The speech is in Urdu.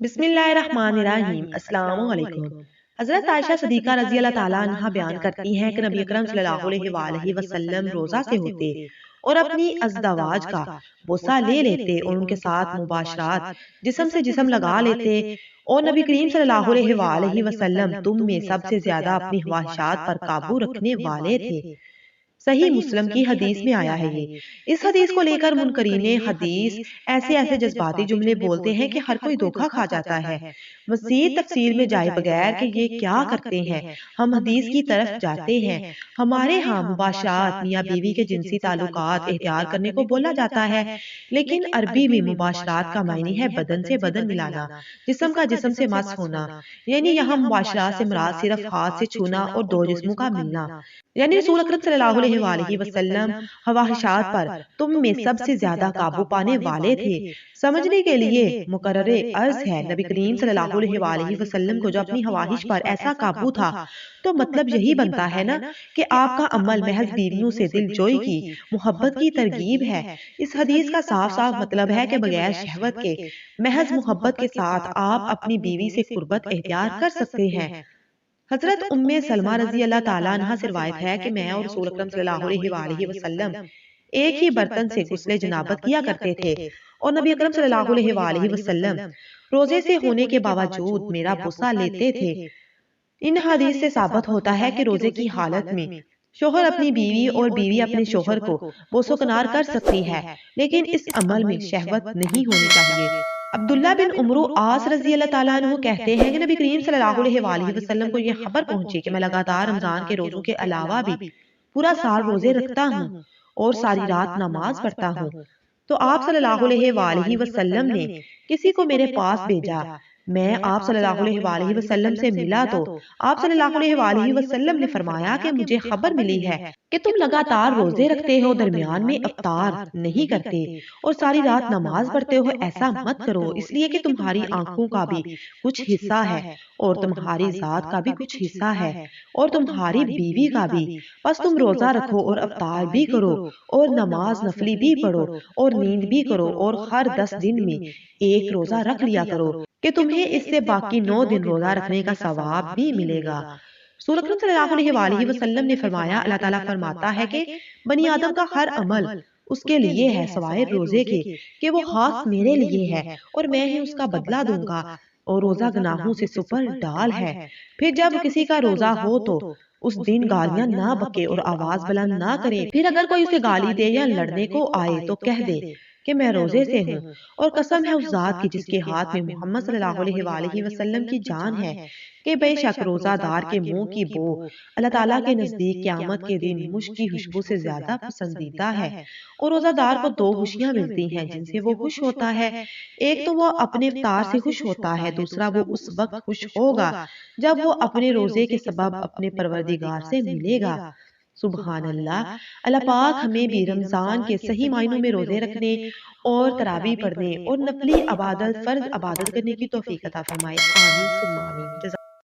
بسم اللہ الرحمن الرحیم۔ السلام علیکم۔ حضرت عائشہ صدیقہ رضی اللہ تعالیٰ عنہا بیان کرتی ہیں کہ نبی اکرم صلی اللہ علیہ وآلہ وسلم روزہ سے ہوتے اور اپنی ازدواج کا بوسہ لے لیتے اور ان کے ساتھ مباشرات جسم سے جسم لگا لیتے، اور نبی کریم صلی اللہ علیہ وآلہ وسلم تم میں سب سے زیادہ اپنی خواہشات پر قابو رکھنے والے تھے۔ صحیح مسلم کی حدیث میں آیا ہے یہ۔ اس حدیث کو لے کر منکرین حدیث ایسے جذباتی جملے بولتے ہیں کہ ہر کوئی دھوکا کھا جاتا ہے۔ مزید تفصیل میں جائے بغیر کہ یہ کیا کرتے ہیں، ہم حدیث کی طرف جاتے ہیں۔ ہمارے ہاں مباشرات میاں بیوی کے جنسی تعلقات اختیار کرنے کو بولا جاتا ہے، لیکن عربی میں مباشرات کا معنی ہے بدن سے بدن ملانا، جسم کا جسم سے مس ہونا، یعنی یہاں مباشرات سے مراد صرف ہاتھ سے چھونا اور دو جسموں کا ملنا۔ یعنی رسول اکرم صلی اللہ علیہ وآلہ وسلم خواہشات پر تم میں سب سے زیادہ قابو پانے والے تھے۔ سمجھنے کے لیے مقرر عرض ہے، نبی کریم صلی اللہ علیہ وآلہ وسلم کو جو اپنی خواہش پر ایسا قابو تھا، تو مطلب یہی بنتا ہے نا کہ آپ کا عمل محض بیویوں سے دل جوئی کی محبت کی ترغیب ہے۔ اس حدیث کا صاف مطلب ہے کہ بغیر شہوت کے محض محبت کے ساتھ آپ اپنی بیوی سے قربت اختیار کر سکتے ہیں۔ حضرت ام سلمہ رضی اللہ تعالیٰ عنہ سے روایت ہے کہ میں اور رسول اکرم صلی اللہ علیہ وآلہ وسلم ایک ہی برتن سے غسل جنابت کیا کرتے تھے، اور نبی اکرم صلی اللہ علیہ وآلہ وسلم روزے سے ہونے کے باوجود میرا بوسہ لیتے تھے۔ ان حدیث سے ثابت ہوتا ہے کہ روزے کی حالت میں شوہر اپنی بیوی اور بیوی اپنے شوہر کو بوسو کنار کر سکتی ہے، لیکن اس عمل میں شہوت نہیں ہونی چاہیے۔ عبداللہ بن عمرو عاص رضی اللہ تعالیٰ عنہ کہتے ہیں کہ نبی کریم صلی اللہ علیہ وآلہ وسلم کو یہ خبر پہنچی کہ میں لگاتار رمضان کے روزوں کے علاوہ بھی پورا سال روزے رکھتا ہوں اور ساری رات نماز پڑھتا ہوں، تو آپ صلی اللہ علیہ وآلہ وسلم نے کسی کو میرے پاس بھیجا۔ میں آپ صلی اللہ علیہ وآلہ وسلم سے ملا تو آپ صلی اللہ علیہ وآلہ وسلم نے فرمایا کہ مجھے خبر ملی ہے کہ تم لگاتار روزے رکھتے ہو، درمیان میں افطار نہیں کرتے اور ساری رات نماز پڑھتے ہو۔ ایسا مت کرو، اس لیے کہ تمہاری آنکھوں کا بھی کچھ حصہ ہے اور تمہاری ذات کا بھی کچھ حصہ ہے اور تمہاری بیوی کا بھی۔ بس تم روزہ رکھو اور افطار بھی کرو اور نماز نفلی بھی پڑھو اور نیند بھی کرو، اور ہر 10 دن میں ایک روزہ رکھ لیا کرو کہ تمہیں اس سے باقی 9 دن روزہ رکھنے کا ثواب بھی ملے گا۔ رسول اکرم صلی اللہ علیہ وآلہ وسلم نے فرمایا، اللہ تعالیٰ فرماتا ہے کہ بنی آدم کا ہر عمل اس کے لیے ہے سوائے روزے کے، کہ وہ خاص میرے لیے ہے اور میں ہی اس کا بدلہ دوں گا، اور روزہ گناہوں سے سپر ڈال ہے۔ پھر جب کسی کا روزہ ہو تو اس دن گالیاں نہ بکے اور آواز بلند نہ کرے۔ پھر اگر کوئی اسے گالی دے یا لڑنے کو آئے تو کہہ دے کہ میں روزے سے ہوں، اور قسم ہے اس ذات کی جس کے ہاتھ میں محمد صلی اللہ علیہ وآلہ وسلم کی جان ہے، کہ بے شک روزہ دار کے منہ کی بو اللہ تعالیٰ کے نزدیک قیامت کے دن مشک کی خوشبو سے زیادہ پسندیدہ ہے۔ اور روزہ دار کو 2 خوشیاں ملتی ہیں جن سے وہ خوش ہوتا ہے، ایک تو وہ اپنے افطار سے خوش ہوتا ہے، دوسرا وہ اس وقت خوش ہوگا جب وہ اپنے روزے کے سبب اپنے پروردگار سے ملے گا۔ سبحان اللہ۔ اللہ پاک ہمیں بھی رمضان کے صحیح معنوں میں روزے رکھنے اور تراویح پڑھنے اور نفلی عبادت فرض عبادت کرنے کی توفیق عطا فرمائے۔ آمین ثم آمین۔